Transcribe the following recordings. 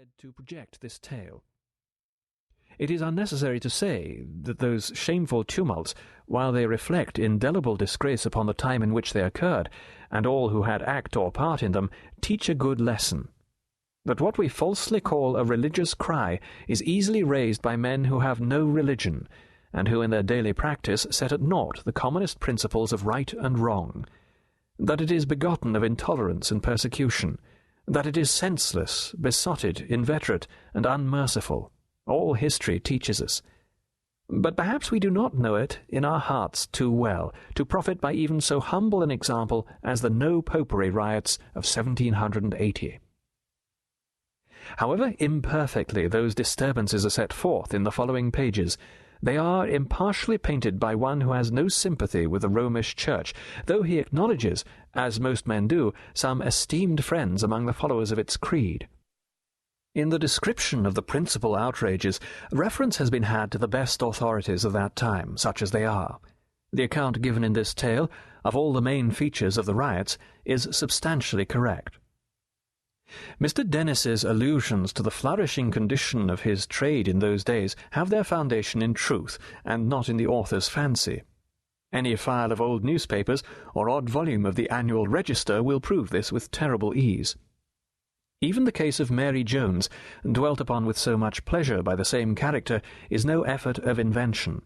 led to project this tale. It is unnecessary to say that those shameful tumults, while they reflect indelible disgrace upon the time in which they occurred, and all who had act or part in them, teach a good lesson. That what we falsely call a religious cry is easily raised by men who have no religion, and who in their daily practice set at naught the commonest principles of right and wrong. That it is begotten of intolerance and persecution, that it is senseless, besotted, inveterate, and unmerciful. All history teaches us. But perhaps we do not know it in our hearts too well to profit by even so humble an example as the no-popery riots of 1780. However imperfectly those disturbances are set forth in the following pages, they are impartially painted by one who has no sympathy with the Romish Church, though he acknowledges, as most men do, some esteemed friends among the followers of its creed. In the description of the principal outrages, reference has been had to the best authorities of that time, such as they are. The account given in this tale, of all the main features of the riots, is substantially correct. Mr. Dennis's allusions to the flourishing condition of his trade in those days have their foundation in truth, and not in the author's fancy. Any file of old newspapers or odd volume of the Annual Register will prove this with terrible ease. Even the case of Mary Jones, dwelt upon with so much pleasure by the same character, is no effort of invention.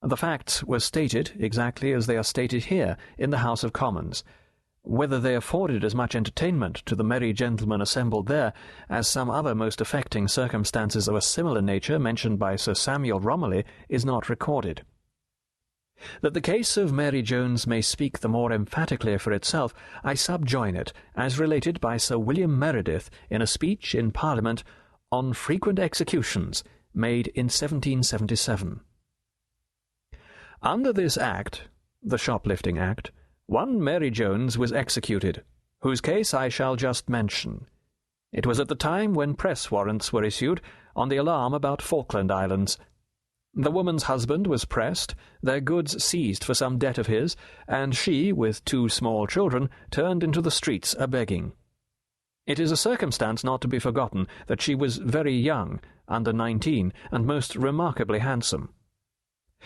The facts were stated exactly as they are stated here in the House of Commons. Whether they afforded as much entertainment to the merry gentlemen assembled there as some other most affecting circumstances of a similar nature mentioned by Sir Samuel Romilly is not recorded. That the case of Mary Jones may speak the more emphatically for itself, I subjoin it, as related by Sir William Meredith in a speech in Parliament on frequent executions, made in 1777. Under this Act, the Shoplifting Act, one Mary Jones was executed, whose case I shall just mention. It was at the time when press warrants were issued on the alarm about Falkland Islands. The woman's husband was pressed, their goods seized for some debt of his, and she, with 2 small children, turned into the streets a-begging. It is a circumstance not to be forgotten that she was very young, under 19, and most remarkably handsome.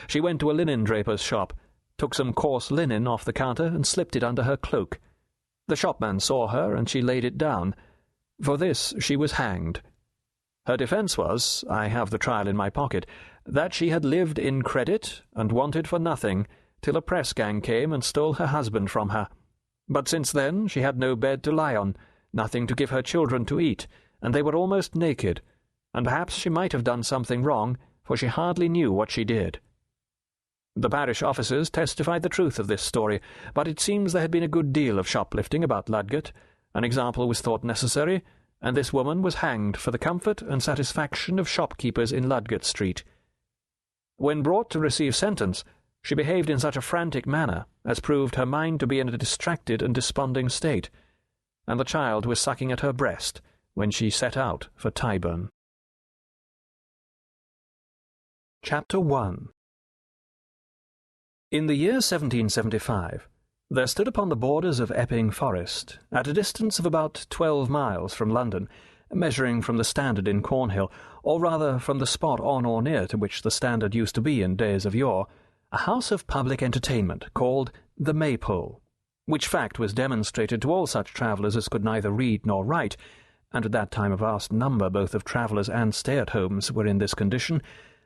She went to a linen-draper's shop, took some coarse linen off the counter and slipped it under her cloak. The shopman saw her, and she laid it down. For this she was hanged. Her defence was, I have the trial in my pocket, that she had lived in credit and wanted for nothing, till a press-gang came and stole her husband from her. But since then she had no bed to lie on, nothing to give her children to eat, and they were almost naked, and perhaps she might have done something wrong, for she hardly knew what she did. The parish officers testified the truth of this story, but it seems there had been a good deal of shoplifting about Ludgate. An example was thought necessary, and this woman was hanged for the comfort and satisfaction of shopkeepers in Ludgate Street. When brought to receive sentence, she behaved in such a frantic manner as proved her mind to be in a distracted and desponding state, and the child was sucking at her breast when she set out for Tyburn. Chapter 1. In the year 1775, there stood upon the borders of Epping Forest, at a distance of about 12 miles from London, measuring from the Standard in Cornhill, or rather from the spot on or near to which the Standard used to be in days of yore, a house of public entertainment called the Maypole, which fact was demonstrated to all such travellers as could neither read nor write, and at that time a vast number both of travellers and stay-at-homes were in this condition,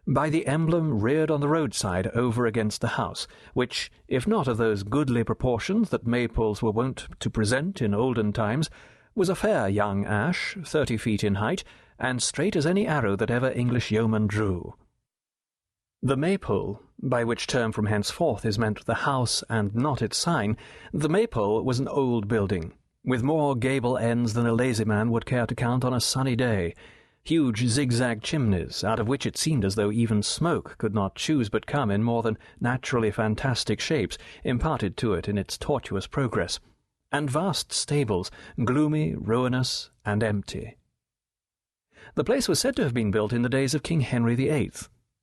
by the emblem reared on the roadside over against the house, which, if not of those goodly proportions that maypoles were wont to present in olden times, was a fair young ash, 30 feet in height, and straight as any arrow that ever English yeoman drew. The maypole, by which term from henceforth is meant the house and not its sign, the maypole was an old building, with more gable ends than a lazy man would care to count on a sunny day, huge zigzag chimneys, out of which it seemed as though even smoke could not choose but come in more than naturally fantastic shapes imparted to it in its tortuous progress, and vast stables, gloomy, ruinous, and empty. The place was said to have been built in the days of King Henry VIII,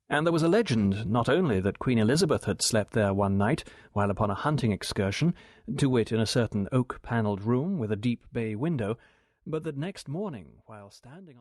and there was a legend not only that Queen Elizabeth had slept there one night while upon a hunting excursion, to wit in a certain oak-panelled room with a deep bay window, but that next morning, while standing